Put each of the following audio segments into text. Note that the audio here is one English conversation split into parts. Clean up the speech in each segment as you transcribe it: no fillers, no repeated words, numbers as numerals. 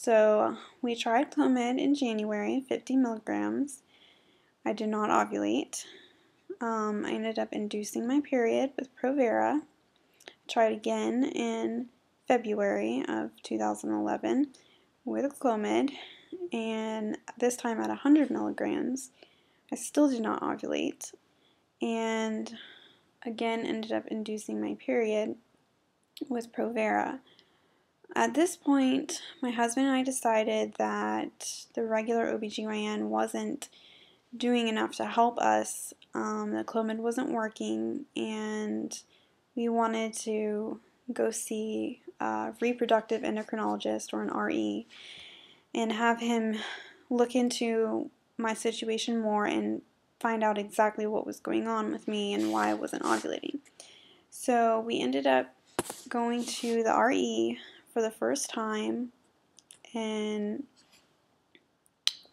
So we tried Clomid in January, 50 milligrams. I did not ovulate. I ended up inducing my period with Provera. Tried again in February of 2011 with Clomid, and this time at 100 milligrams. I still did not ovulate, and again ended up inducing my period with Provera. At this point, my husband and I decided that the regular OBGYN wasn't doing enough to help us. The Clomid wasn't working, and we wanted to go see a reproductive endocrinologist, or an RE, and have him look into my situation more and find out exactly what was going on with me and why I wasn't ovulating. So we ended up going to the RE for the first time in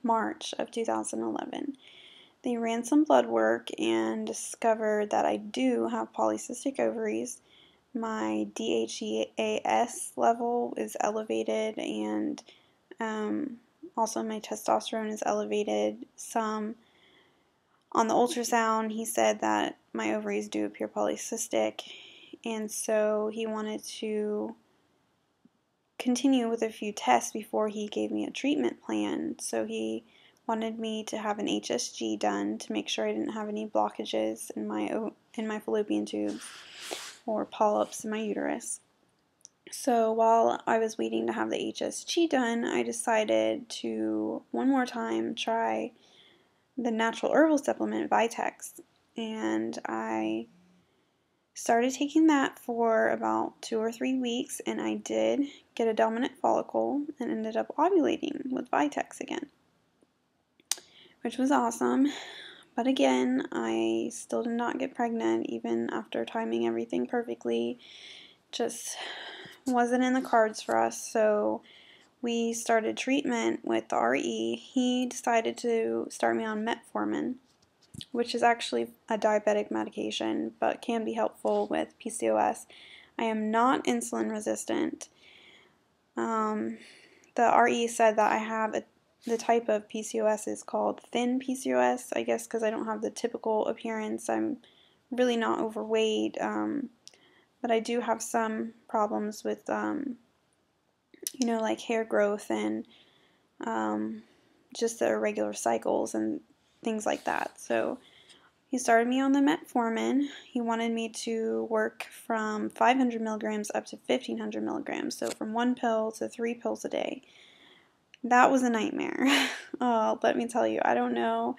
March of 2011. They ran some blood work and discovered that I do have polycystic ovaries. My DHEAS level is elevated, and also my testosterone is elevated some. On the ultrasound, he said that my ovaries do appear polycystic, and so he wanted to continue with a few tests before he gave me a treatment plan. So he wanted me to have an HSG done to make sure I didn't have any blockages in my fallopian tubes or polyps in my uterus. So while I was waiting to have the HSG done, I decided to one more time try the natural herbal supplement Vitex, and I started taking that for about 2 or 3 weeks, and I did get a dominant follicle and ended up ovulating with Vitex again, which was awesome. But again, I still did not get pregnant even after timing everything perfectly. Just wasn't in the cards for us. So we started treatment with the RE. He decided to start me on metformin, which is actually a diabetic medication but can be helpful with PCOS. I am not insulin resistant. The RE said that I have the type of PCOS is called thin PCOS, I guess because I don't have the typical appearance. I'm really not overweight, but I do have some problems with, like hair growth and just the irregular cycles and things like that. So he started me on the metformin. He wanted me to work from 500 milligrams up to 1500 milligrams, so from 1 pill to 3 pills a day. That was a nightmare. Oh, let me tell you, I don't know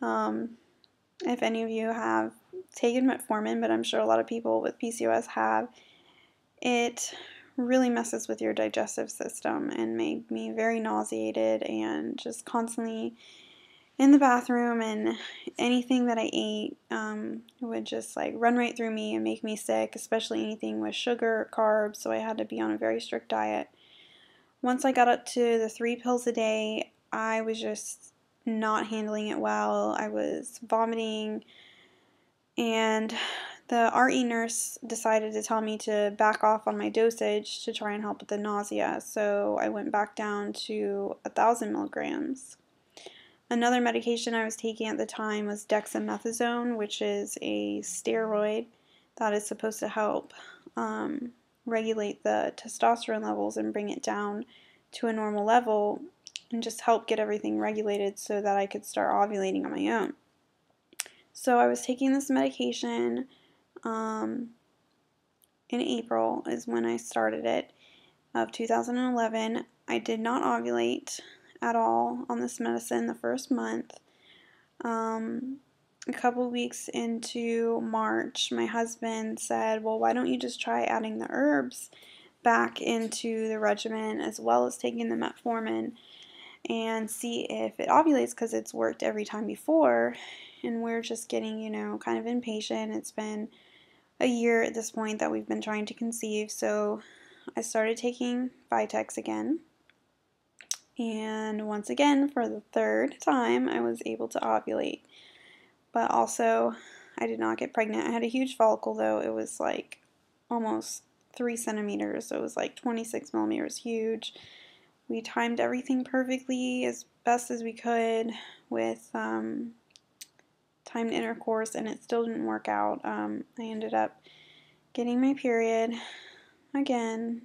if any of you have taken metformin, but I'm sure a lot of people with PCOS have. It really messes with your digestive system and made me very nauseated and just constantly in the bathroom, and anything that I ate would just like run right through me and make me sick, especially anything with sugar or carbs, so I had to be on a very strict diet. Once I got up to the 3 pills a day, I was just not handling it well. I was vomiting, and the RE nurse decided to tell me to back off on my dosage to try and help with the nausea, so I went back down to 1000 milligrams. Another medication I was taking at the time was dexamethasone, which is a steroid that is supposed to help regulate the testosterone levels and bring it down to a normal level and just help get everything regulated so that I could start ovulating on my own. So I was taking this medication in April is when I started it, of 2011. I did not ovulate at all on this medicine the first month. A couple weeks into March, my husband said, well, why don't you just try adding the herbs back into the regimen as well as taking the metformin and see if it ovulates, because it's worked every time before. And we're just getting, kind of impatient. It's been a year at this point that we've been trying to conceive, so I started taking Vitex again. And once again, for the 3rd time, I was able to ovulate. But also, I did not get pregnant. I had a huge follicle, though. It was like almost 3 centimeters, so it was like 26 millimeters huge. We timed everything perfectly as best as we could with timed intercourse, and it still didn't work out. I ended up getting my period again.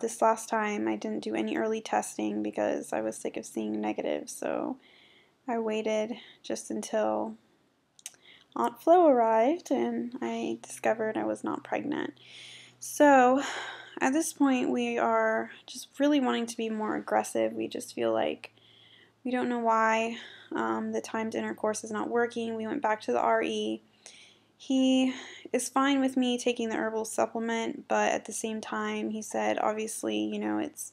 This last time I didn't do any early testing because I was sick of seeing negatives, so I waited just until Aunt Flo arrived and I discovered I was not pregnant. So at this point we are just really wanting to be more aggressive. We just feel like we don't know why the timed intercourse is not working. We went back to the RE. He is fine with me taking the herbal supplement, but at the same time he said obviously, you know, it's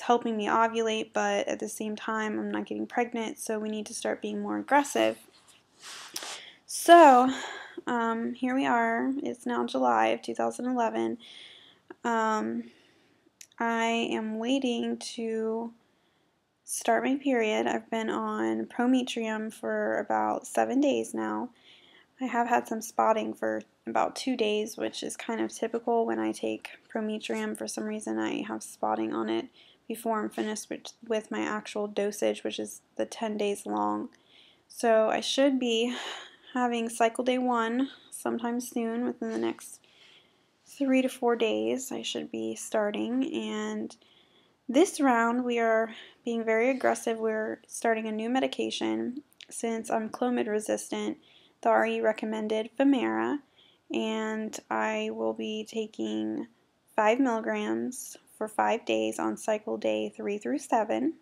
helping me ovulate, but at the same time I'm not getting pregnant, so we need to start being more aggressive. So here we are. It's now July of 2011. I am waiting to start my period. I've been on Prometrium for about 7 days now. I have had some spotting for about 2 days, which is kind of typical when I take Prometrium. For some reason I have spotting on it before I'm finished with my actual dosage, which is the 10 days long. So I should be having cycle day 1 sometime soon. Within the next 3 to 4 days I should be starting, and this round we are being very aggressive. We're starting a new medication. Since I'm Clomid resistant, the RE recommended Femara, and I will be taking 5 milligrams for 5 days on cycle day 3 through 7,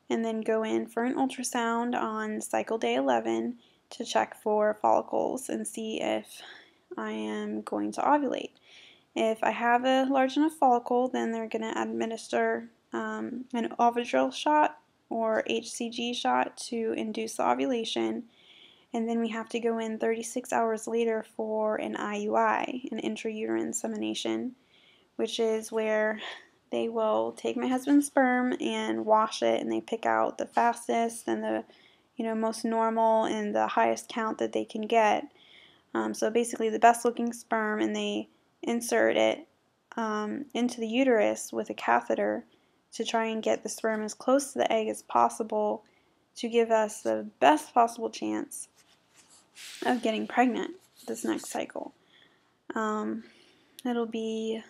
and then go in for an ultrasound on cycle day 11 to check for follicles and see if I am going to ovulate. If I have a large enough follicle, then they're going to administer an Ovidrel shot or HCG shot to induce the ovulation, and then we have to go in 36 hours later for an IUI, an intrauterine insemination, which is where they will take my husband's sperm and wash it, and they pick out the fastest and the most normal and the highest count that they can get. So basically the best looking sperm, and they insert it into the uterus with a catheter to try and get the sperm as close to the egg as possible to give us the best possible chance of getting pregnant this next cycle. It'll be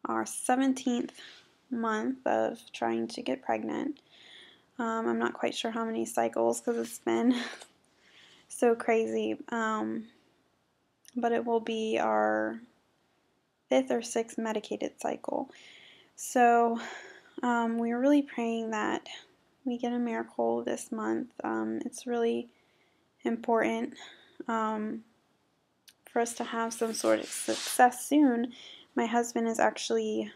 our 17th month of trying to get pregnant. I'm not quite sure how many cycles because it's been so crazy, but it will be our 5th or 6th medicated cycle. So we're really praying that we get a miracle this month. It's really important for us to have some sort of success soon. My husband is actually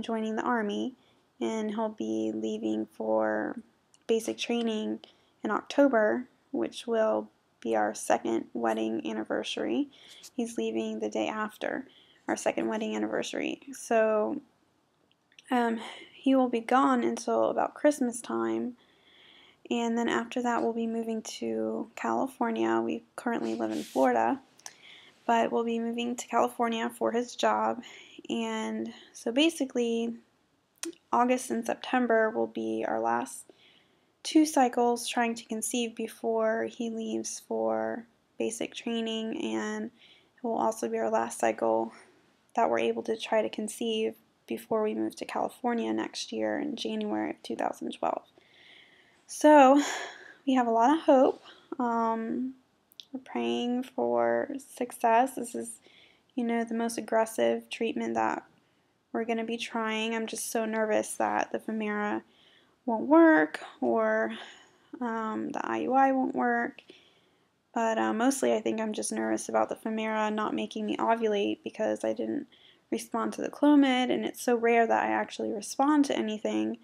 joining the Army, and he'll be leaving for basic training in October, which will be our 2nd wedding anniversary. He's leaving the day after our 2nd wedding anniversary. So he will be gone until about Christmas time, and then after that we'll be moving to California. We currently live in Florida, but we'll be moving to California for his job. And so basically August and September will be our last 2 cycles trying to conceive before he leaves for basic training, and it will also be our last cycle that we're able to try to conceive before we move to California next year in January of 2012. So we have a lot of hope. We're praying for success. This is, the most aggressive treatment that we're going to be trying. I'm just so nervous that the Femara won't work, or the IUI won't work. But mostly I think I'm just nervous about the Femara not making me ovulate because I didn't respond to the Clomid, and it's so rare that I actually respond to anything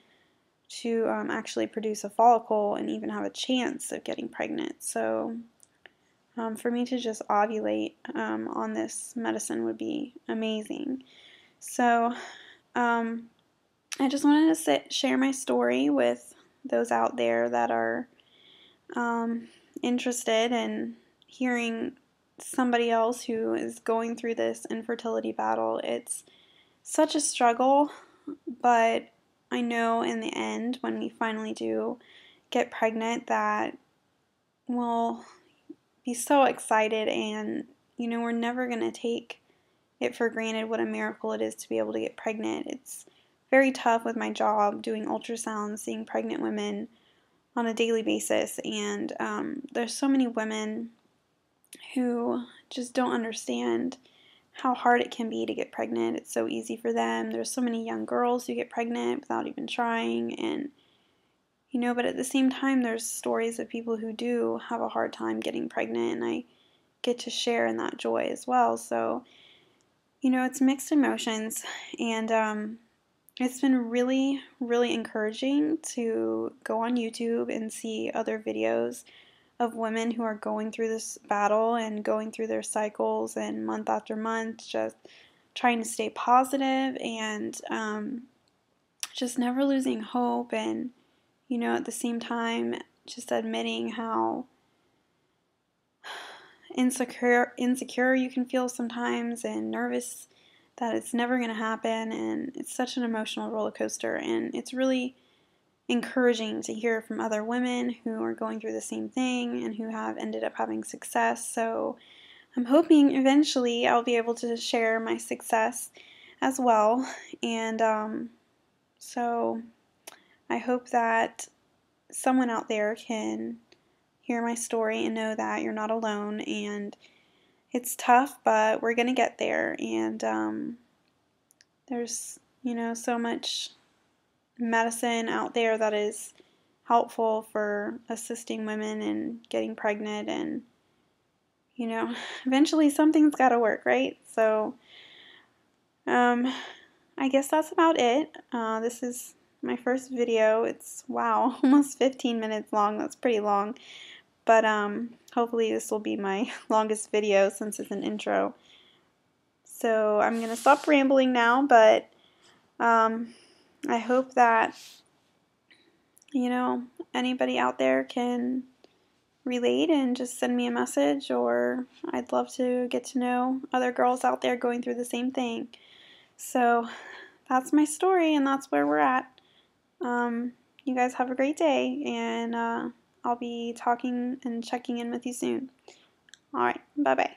to actually produce a follicle and even have a chance of getting pregnant. So for me to just ovulate on this medicine would be amazing. So I just wanted to share my story with those out there that are interested in hearing somebody else who is going through this infertility battle. It's such a struggle, but I know in the end, when we finally do get pregnant, that we'll be so excited, and we're never going to take it for granted what a miracle it is to be able to get pregnant. It's very tough with my job doing ultrasounds, seeing pregnant women on a daily basis, and there's so many women who just don't understand how hard it can be to get pregnant. It's so easy for them. There's so many young girls who get pregnant without even trying, and but at the same time, there's stories of people who do have a hard time getting pregnant, and I get to share in that joy as well. So, it's mixed emotions, and it's been really, really encouraging to go on YouTube and see other videos of women who are going through this battle and going through their cycles and month after month, just trying to stay positive and just never losing hope, and at the same time just admitting how insecure you can feel sometimes, and nervous that it's never going to happen, and it's such an emotional roller coaster, and it's really encouraging to hear from other women who are going through the same thing and who have ended up having success. So I'm hoping eventually I'll be able to share my success as well, and so I hope that someone out there can hear my story and know that you're not alone, and it's tough, but we're going to get there, and there's, so much medicine out there that is helpful for assisting women in getting pregnant, and, eventually something's got to work, right? So, I guess that's about it. This is my first video. It's, wow, almost 15 minutes long. That's pretty long. But hopefully this will be my longest video since it's an intro. So I'm going to stop rambling now, but I hope that, anybody out there can relate and just send me a message, or I'd love to get to know other girls out there going through the same thing. So that's my story, and that's where we're at. You guys have a great day, and I'll be talking and checking in with you soon. Alright, bye-bye.